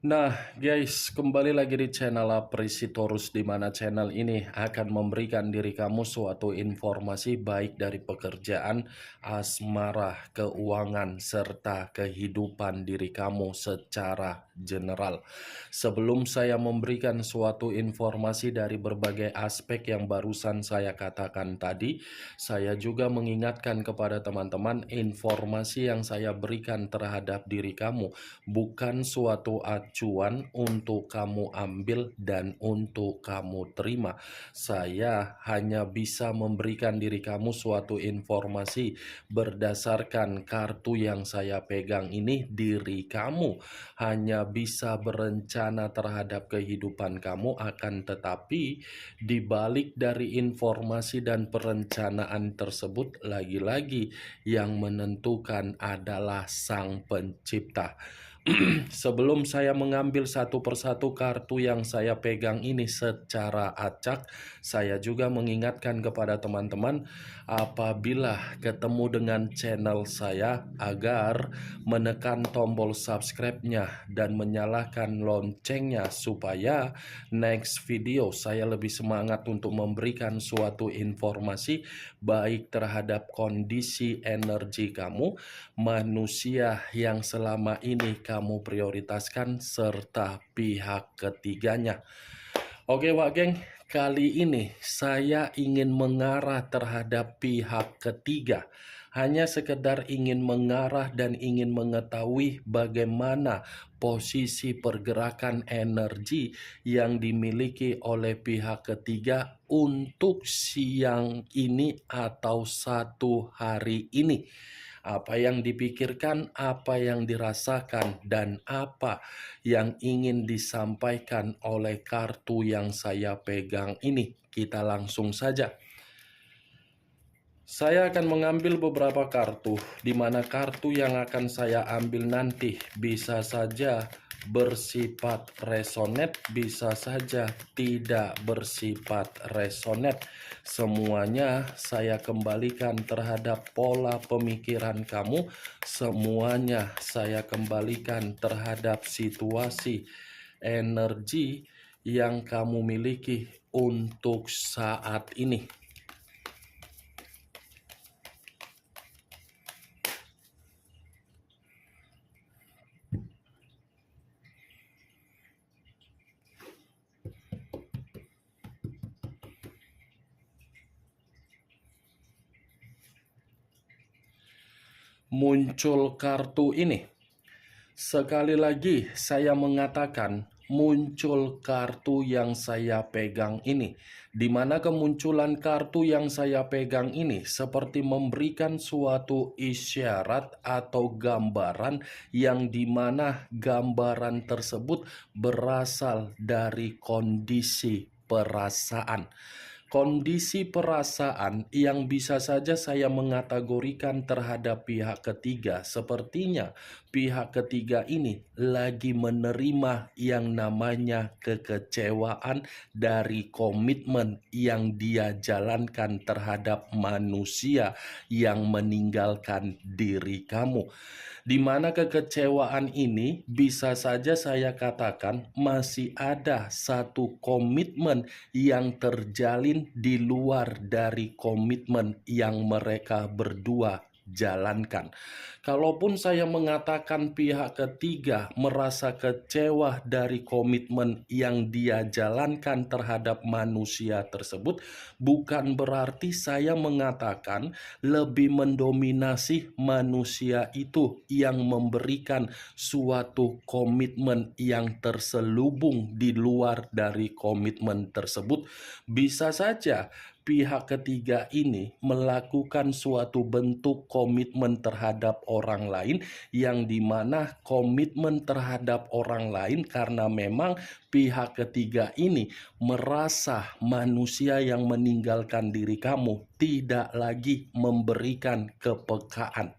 Nah, guys, kembali lagi di channel Apresitorus, di mana channel ini akan memberikan diri kamu suatu informasi baik dari pekerjaan, asmara, keuangan, serta kehidupan diri kamu secara general. Sebelum saya memberikan suatu informasi dari berbagai aspek yang barusan saya katakan tadi, saya juga mengingatkan kepada teman-teman informasi yang saya berikan terhadap diri kamu bukan suatu acuan untuk kamu ambil dan untuk kamu terima. Saya hanya bisa memberikan diri kamu suatu informasi berdasarkan kartu yang saya pegang ini. Diri kamu hanya bisa berencana terhadap kehidupan kamu, akan tetapi dibalik dari informasi dan perencanaan tersebut, lagi-lagi yang menentukan adalah Sang Pencipta. Sebelum saya mengambil satu persatu kartu yang saya pegang ini secara acak, saya juga mengingatkan kepada teman-teman apabila ketemu dengan channel saya agar menekan tombol subscribe-nya dan menyalakan loncengnya supaya next video saya lebih semangat untuk memberikan suatu informasi baik terhadap kondisi energi kamu, manusia yang selama ini kamu prioritaskan, serta pihak ketiganya. Oke Wak Geng, kali ini saya ingin mengarah terhadap pihak ketiga. Hanya sekedar ingin mengarah dan ingin mengetahui bagaimana posisi pergerakan energi yang dimiliki oleh pihak ketiga untuk siang ini atau satu hari ini. Apa yang dipikirkan, apa yang dirasakan, dan apa yang ingin disampaikan oleh kartu yang saya pegang ini. Kita langsung saja. Saya akan mengambil beberapa kartu, di mana kartu yang akan saya ambil nanti bisa saja bersifat resonate, bisa saja tidak bersifat resonate. Semuanya saya kembalikan terhadap pola pemikiran kamu, semuanya saya kembalikan terhadap situasi energi yang kamu miliki untuk saat ini. Muncul kartu ini. Sekali lagi saya mengatakan muncul kartu yang saya pegang ini, di mana kemunculan kartu yang saya pegang ini seperti memberikan suatu isyarat atau gambaran yang dimana gambaran tersebut berasal dari kondisi perasaan. Kondisi perasaan yang bisa saja saya mengategorikan terhadap pihak ketiga, sepertinya pihak ketiga ini lagi menerima yang namanya kekecewaan dari komitmen yang dia jalankan terhadap manusia yang meninggalkan diri kamu. Di mana kekecewaan ini bisa saja saya katakan masih ada satu komitmen yang terjalin di luar dari komitmen yang mereka berdua jalankan. Kalaupun saya mengatakan pihak ketiga merasa kecewa dari komitmen yang dia jalankan terhadap manusia tersebut, bukan berarti saya mengatakan lebih mendominasi manusia itu yang memberikan suatu komitmen yang terselubung di luar dari komitmen tersebut. Bisa saja pihak ketiga ini melakukan suatu bentuk komitmen terhadap orang lain, yang dimana komitmen terhadap orang lain karena memang pihak ketiga ini merasa manusia yang meninggalkan diri kamu tidak lagi memberikan kepekaan.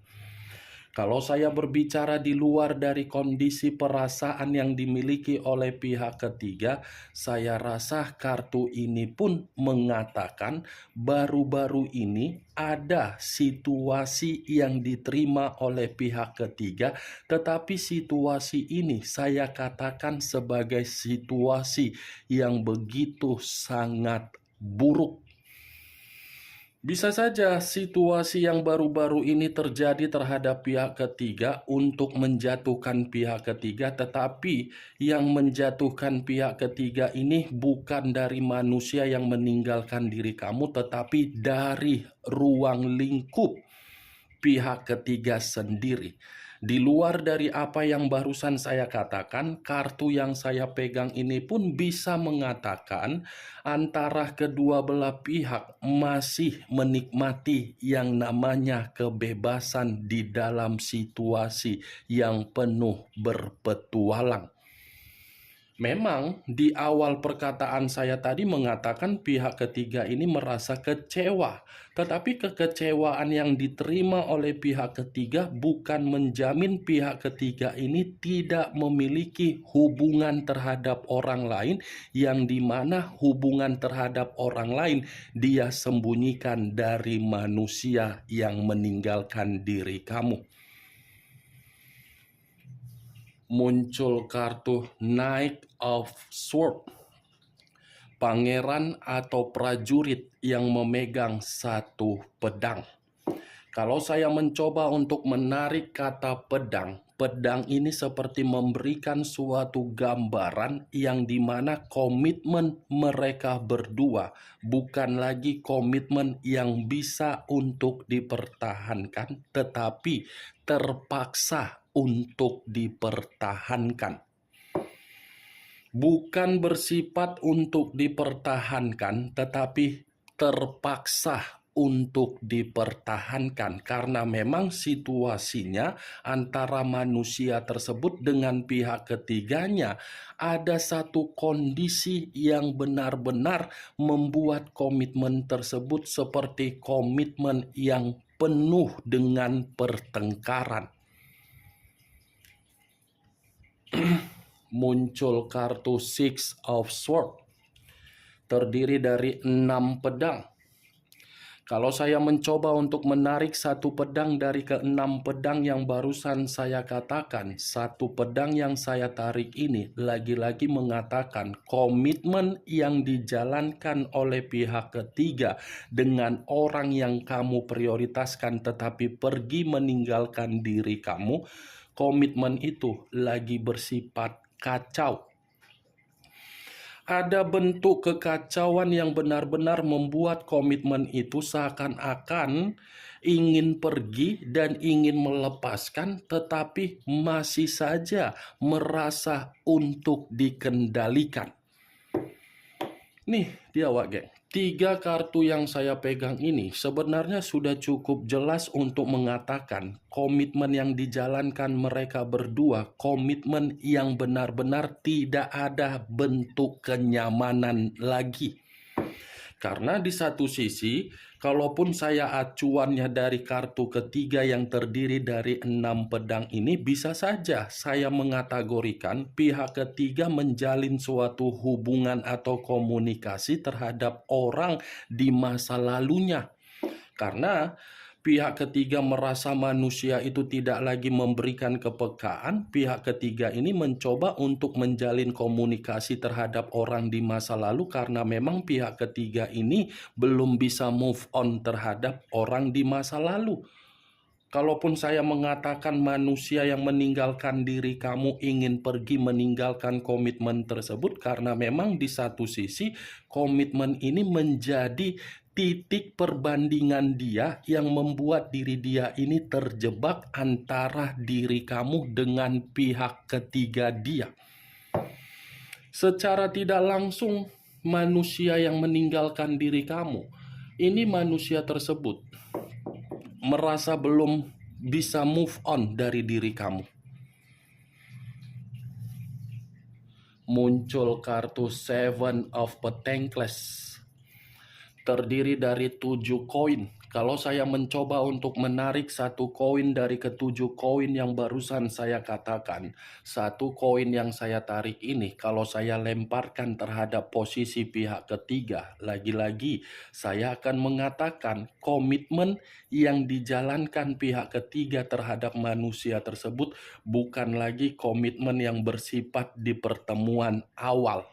Kalau saya berbicara di luar dari kondisi perasaan yang dimiliki oleh pihak ketiga, saya rasa kartu ini pun mengatakan baru-baru ini ada situasi yang diterima oleh pihak ketiga, tetapi situasi ini saya katakan sebagai situasi yang begitu sangat buruk. Bisa saja situasi yang baru-baru ini terjadi terhadap pihak ketiga untuk menjatuhkan pihak ketiga, tetapi yang menjatuhkan pihak ketiga ini bukan dari manusia yang meninggalkan diri kamu, tetapi dari ruang lingkup pihak ketiga sendiri. Di luar dari apa yang barusan saya katakan, kartu yang saya pegang ini pun bisa mengatakan antara kedua belah pihak masih menikmati yang namanya kebebasan di dalam situasi yang penuh berpetualang. Memang di awal perkataan saya tadi mengatakan pihak ketiga ini merasa kecewa, tetapi kekecewaan yang diterima oleh pihak ketiga bukan menjamin pihak ketiga ini tidak memiliki hubungan terhadap orang lain, yang dimana hubungan terhadap orang lain dia sembunyikan dari manusia yang meninggalkan diri kamu. Muncul kartu Knight of Swords, pangeran atau prajurit yang memegang satu pedang. Kalau saya mencoba untuk menarik kata pedang, pedang ini seperti memberikan suatu gambaran yang dimana komitmen mereka berdua bukan lagi komitmen yang bisa untuk dipertahankan, tetapi terpaksa untuk dipertahankan. Bukan bersifat untuk dipertahankan, tetapi terpaksa untuk dipertahankan karena memang situasinya antara manusia tersebut dengan pihak ketiganya ada satu kondisi yang benar-benar membuat komitmen tersebut seperti komitmen yang penuh dengan pertengkaran. Muncul kartu Six of Swords, terdiri dari 6 pedang. Kalau saya mencoba untuk menarik satu pedang dari ke-6 pedang yang barusan saya katakan, satu pedang yang saya tarik ini lagi-lagi mengatakan komitmen yang dijalankan oleh pihak ketiga dengan orang yang kamu prioritaskan tetapi pergi meninggalkan diri kamu, komitmen itu lagi bersifat kacau. Ada bentuk kekacauan yang benar-benar membuat komitmen itu seakan-akan ingin pergi dan ingin melepaskan, tetapi masih saja merasa untuk dikendalikan. Nih dia geng. 3 kartu yang saya pegang ini sebenarnya sudah cukup jelas untuk mengatakan komitmen yang dijalankan mereka berdua, komitmen yang benar-benar tidak ada bentuk kenyamanan lagi. Karena di satu sisi, kalaupun saya acuannya dari kartu ketiga yang terdiri dari 6 pedang ini, bisa saja saya mengategorikan pihak ketiga menjalin suatu hubungan atau komunikasi terhadap orang di masa lalunya. Karena pihak ketiga merasa manusia itu tidak lagi memberikan kepekaan, pihak ketiga ini mencoba untuk menjalin komunikasi terhadap orang di masa lalu karena memang pihak ketiga ini belum bisa move on terhadap orang di masa lalu. Kalaupun saya mengatakan manusia yang meninggalkan diri kamu ingin pergi meninggalkan komitmen tersebut karena memang di satu sisi komitmen ini menjadi titik perbandingan dia yang membuat diri dia ini terjebak antara diri kamu dengan pihak ketiga dia. Secara tidak langsung manusia yang meninggalkan diri kamu, ini manusia tersebut merasa belum bisa move on dari diri kamu. Muncul kartu Seven of Pentacles, terdiri dari 7 koin. Kalau saya mencoba untuk menarik satu koin dari ketujuh koin yang barusan saya katakan, satu koin yang saya tarik ini, kalau saya lemparkan terhadap posisi pihak ketiga, lagi-lagi saya akan mengatakan komitmen yang dijalankan pihak ketiga terhadap manusia tersebut bukan lagi komitmen yang bersifat di pertemuan awal.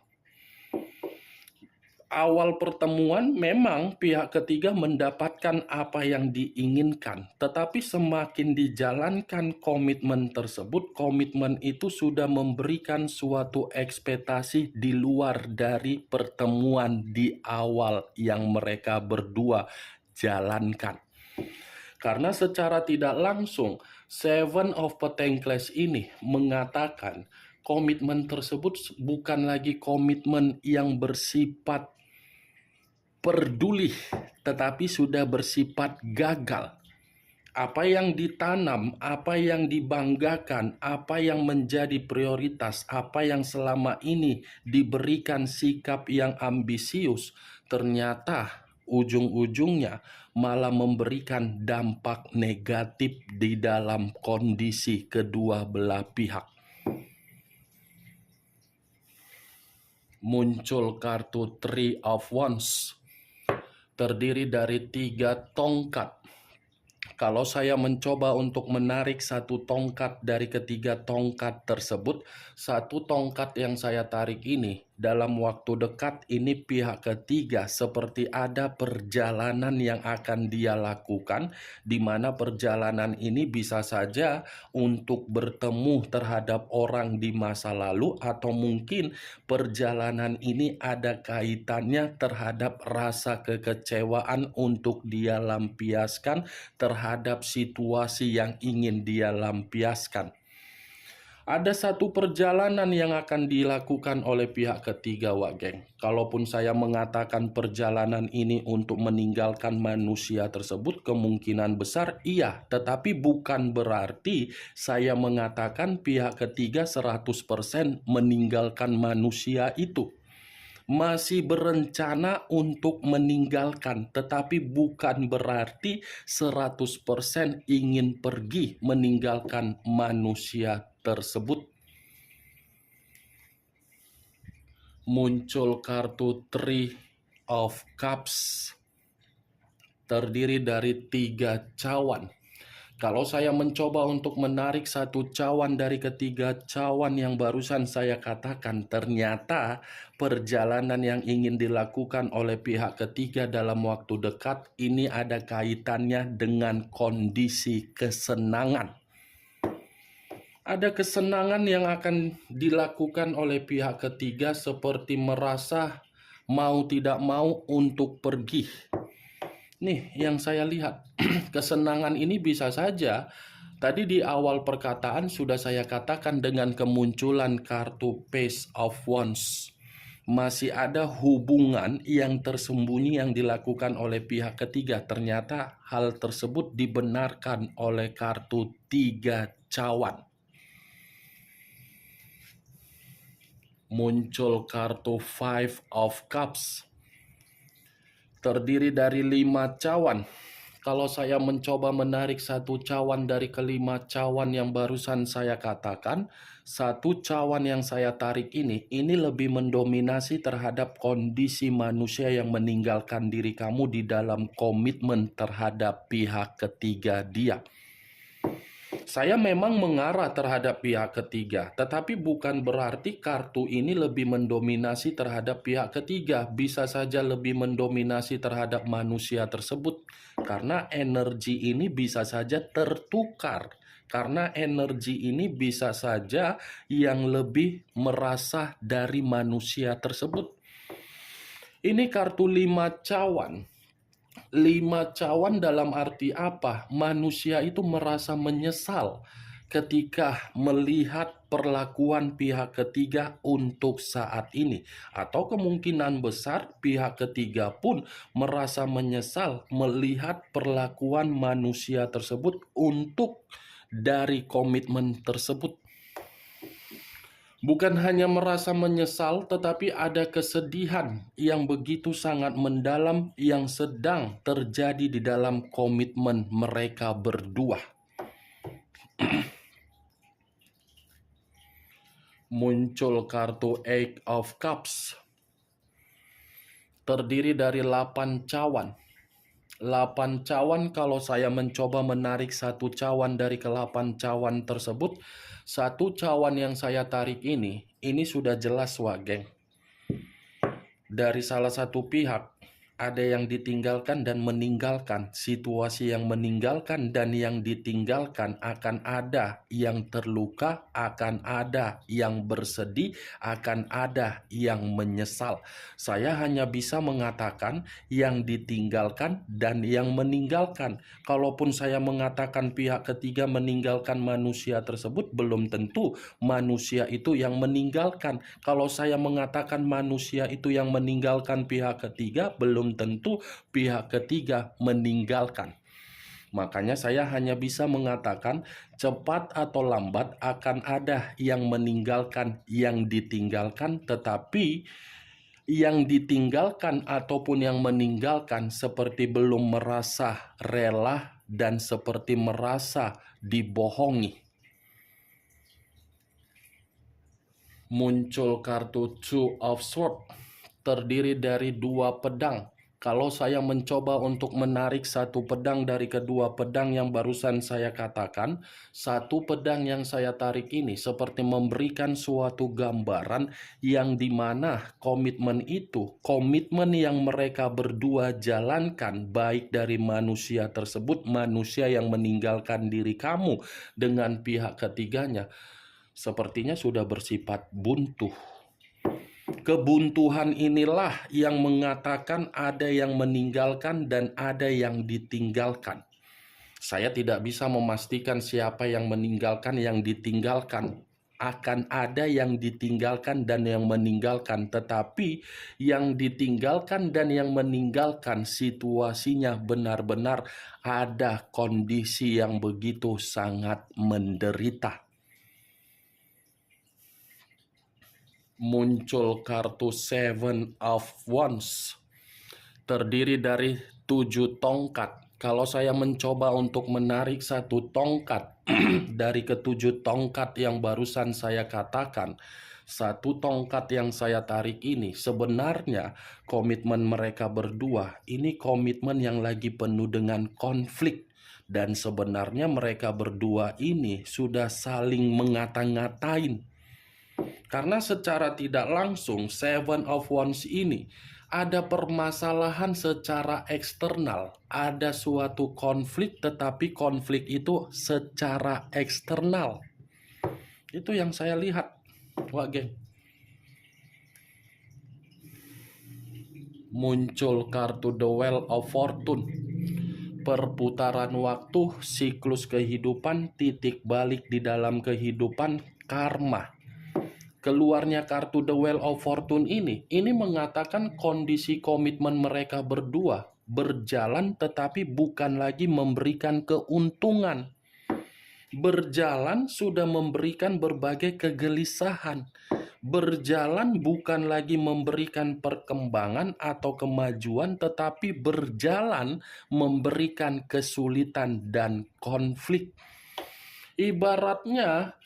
Awal pertemuan memang pihak ketiga mendapatkan apa yang diinginkan, tetapi semakin dijalankan komitmen tersebut, komitmen itu sudah memberikan suatu ekspektasi di luar dari pertemuan di awal yang mereka berdua jalankan. Karena secara tidak langsung, Seven of Pentacles ini mengatakan komitmen tersebut bukan lagi komitmen yang bersifat peduli, tetapi sudah bersifat gagal. Apa yang ditanam, apa yang dibanggakan, apa yang menjadi prioritas, apa yang selama ini diberikan sikap yang ambisius, ternyata ujung-ujungnya malah memberikan dampak negatif di dalam kondisi kedua belah pihak. Muncul kartu Three of Wands, terdiri dari 3 tongkat. Kalau saya mencoba untuk menarik satu tongkat dari ketiga tongkat tersebut, satu tongkat yang saya tarik ini dalam waktu dekat ini pihak ketiga seperti ada perjalanan yang akan dia lakukan, di mana perjalanan ini bisa saja untuk bertemu terhadap orang di masa lalu, atau mungkin perjalanan ini ada kaitannya terhadap rasa kekecewaan untuk dia lampiaskan terhadap situasi yang ingin dia lampiaskan. Ada satu perjalanan yang akan dilakukan oleh pihak ketiga, Wak Geng. Kalaupun saya mengatakan perjalanan ini untuk meninggalkan manusia tersebut, kemungkinan besar iya. Tetapi bukan berarti saya mengatakan pihak ketiga 100% meninggalkan manusia itu. Masih berencana untuk meninggalkan, tetapi bukan berarti 100% ingin pergi meninggalkan manusia tersebut. Muncul kartu Three of Cups, terdiri dari 3 cawan. Kalau saya mencoba untuk menarik satu cawan dari ketiga cawan yang barusan saya katakan, ternyata perjalanan yang ingin dilakukan oleh pihak ketiga dalam waktu dekat ini ada kaitannya dengan kondisi kesenangan. Ada kesenangan yang akan dilakukan oleh pihak ketiga seperti merasa mau tidak mau untuk pergi. Nih yang saya lihat, kesenangan ini bisa saja, tadi di awal perkataan sudah saya katakan dengan kemunculan kartu Page of Wands, masih ada hubungan yang tersembunyi yang dilakukan oleh pihak ketiga. Ternyata hal tersebut dibenarkan oleh kartu 3 cawan. Muncul kartu Five of Cups, terdiri dari 5 cawan. Kalau saya mencoba menarik satu cawan dari kelima cawan yang barusan saya katakan, satu cawan yang saya tarik ini lebih mendominasi terhadap kondisi manusia yang meninggalkan diri kamu di dalam komitmen terhadap pihak ketiga dia. Saya memang mengarah terhadap pihak ketiga, tetapi bukan berarti kartu ini lebih mendominasi terhadap pihak ketiga. Bisa saja lebih mendominasi terhadap manusia tersebut, karena energi ini bisa saja tertukar. Karena energi ini bisa saja yang lebih merasa dari manusia tersebut. Ini kartu 5 cawan. 5 cawan dalam arti apa? Manusia itu merasa menyesal ketika melihat perlakuan pihak ketiga untuk saat ini. Atau kemungkinan besar pihak ketiga pun merasa menyesal melihat perlakuan manusia tersebut untuk dari komitmen tersebut. Bukan hanya merasa menyesal, tetapi ada kesedihan yang begitu sangat mendalam yang sedang terjadi di dalam komitmen mereka berdua. Muncul kartu Eight of Cups. Terdiri dari 8 cawan. 8 cawan, kalau saya mencoba menarik satu cawan dari ke-8 cawan tersebut, satu cawan yang saya tarik ini sudah jelas, Wak geng. Dari salah satu pihak, ada yang ditinggalkan dan meninggalkan. Situasi yang meninggalkan dan yang ditinggalkan, akan ada yang terluka, akan ada yang bersedih, akan ada yang menyesal. Saya hanya bisa mengatakan yang ditinggalkan dan yang meninggalkan. Kalaupun saya mengatakan pihak ketiga meninggalkan manusia tersebut, belum tentu manusia itu yang meninggalkan. Kalau saya mengatakan manusia itu yang meninggalkan pihak ketiga, belum tentu pihak ketiga meninggalkan. Makanya saya hanya bisa mengatakan cepat atau lambat akan ada yang meninggalkan yang ditinggalkan, tetapi yang ditinggalkan ataupun yang meninggalkan seperti belum merasa rela dan seperti merasa dibohongi. Muncul kartu Two of Swords, terdiri dari 2 pedang. Kalau saya mencoba untuk menarik satu pedang dari kedua pedang yang barusan saya katakan, satu pedang yang saya tarik ini seperti memberikan suatu gambaran yang dimana komitmen itu, komitmen yang mereka berdua jalankan, baik dari manusia tersebut, manusia yang meninggalkan diri kamu dengan pihak ketiganya, sepertinya sudah bersifat buntu. Kebuntuhan inilah yang mengatakan ada yang meninggalkan dan ada yang ditinggalkan. Saya tidak bisa memastikan siapa yang meninggalkan, yang ditinggalkan. Akan ada yang ditinggalkan dan yang meninggalkan, tetapi yang ditinggalkan dan yang meninggalkan situasinya benar-benar ada kondisi yang begitu sangat menderita. Muncul kartu Seven of Wands, terdiri dari 7 tongkat. Kalau saya mencoba untuk menarik satu tongkat dari ke-7 tongkat yang barusan saya katakan, satu tongkat yang saya tarik ini sebenarnya komitmen mereka berdua ini komitmen yang lagi penuh dengan konflik. Dan sebenarnya mereka berdua ini sudah saling mengata-ngatain. Karena secara tidak langsung Seven of Wands ini ada permasalahan secara eksternal, ada suatu konflik, tetapi konflik itu secara eksternal. Itu yang saya lihat, Wak geng. Muncul kartu The Wheel of Fortune. Perputaran waktu, siklus kehidupan, titik balik di dalam kehidupan, karma. Keluarnya kartu The Wheel of Fortune ini mengatakan kondisi komitmen mereka berdua berjalan tetapi bukan lagi memberikan keuntungan. Berjalan sudah memberikan berbagai kegelisahan. Berjalan bukan lagi memberikan perkembangan atau kemajuan, tetapi berjalan memberikan kesulitan dan konflik. Ibaratnya,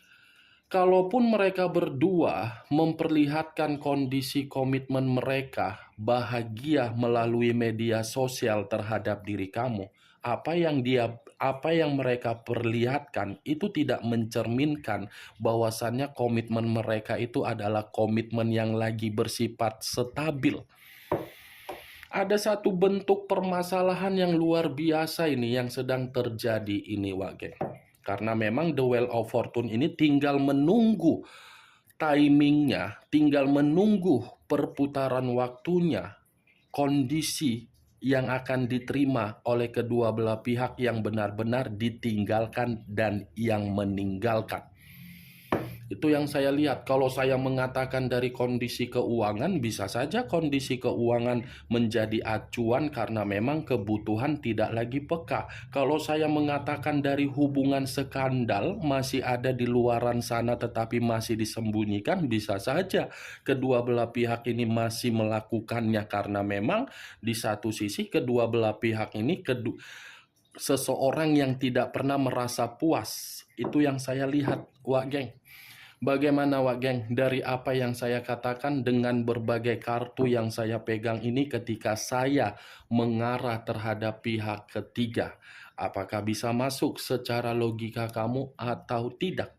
kalaupun mereka berdua memperlihatkan kondisi komitmen mereka bahagia melalui media sosial terhadap diri kamu, apa yang mereka perlihatkan itu tidak mencerminkan bahwasannya komitmen mereka itu adalah komitmen yang lagi bersifat stabil. Ada satu bentuk permasalahan yang luar biasa ini yang sedang terjadi ini, Wak geng. Karena memang The Wheel of Fortune ini tinggal menunggu timingnya, tinggal menunggu perputaran waktunya, kondisi yang akan diterima oleh kedua belah pihak yang benar-benar ditinggalkan dan yang meninggalkan. Itu yang saya lihat. Kalau saya mengatakan dari kondisi keuangan, bisa saja kondisi keuangan menjadi acuan karena memang kebutuhan tidak lagi peka. Kalau saya mengatakan dari hubungan skandal masih ada di luaran sana tetapi masih disembunyikan, bisa saja kedua belah pihak ini masih melakukannya karena memang di satu sisi kedua belah pihak ini seseorang yang tidak pernah merasa puas. Itu yang saya lihat, Wak Geng. Bagaimana Wak Geng, dari apa yang saya katakan dengan berbagai kartu yang saya pegang ini ketika saya mengarah terhadap pihak ketiga, apakah bisa masuk secara logika kamu atau tidak?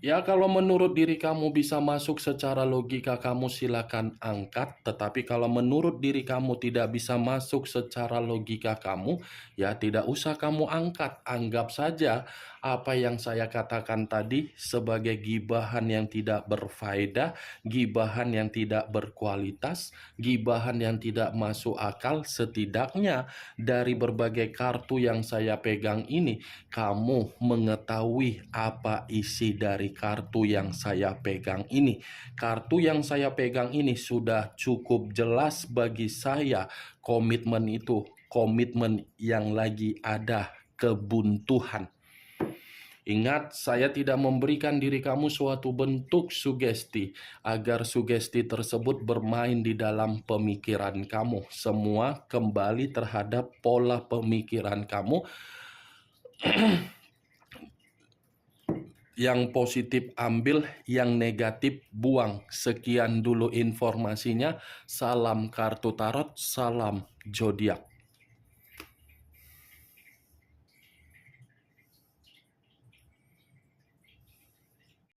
Ya, kalau menurut diri kamu bisa masuk secara logika, kamu silakan angkat. Tetapi kalau menurut diri kamu tidak bisa masuk secara logika kamu, ya tidak usah kamu angkat. Anggap saja apa yang saya katakan tadi sebagai gibahan yang tidak berfaedah, gibahan yang tidak berkualitas, gibahan yang tidak masuk akal. Setidaknya dari berbagai kartu yang saya pegang ini, kamu mengetahui apa isi dari kartu yang saya pegang ini. Kartu yang saya pegang ini sudah cukup jelas bagi saya. Komitmen itu komitmen yang lagi ada kebuntuan. Ingat, saya tidak memberikan diri kamu suatu bentuk sugesti agar sugesti tersebut bermain di dalam pemikiran kamu. Semua kembali terhadap pola pemikiran kamu. Yang positif ambil, yang negatif buang. Sekian dulu informasinya. Salam kartu tarot, salam zodiak.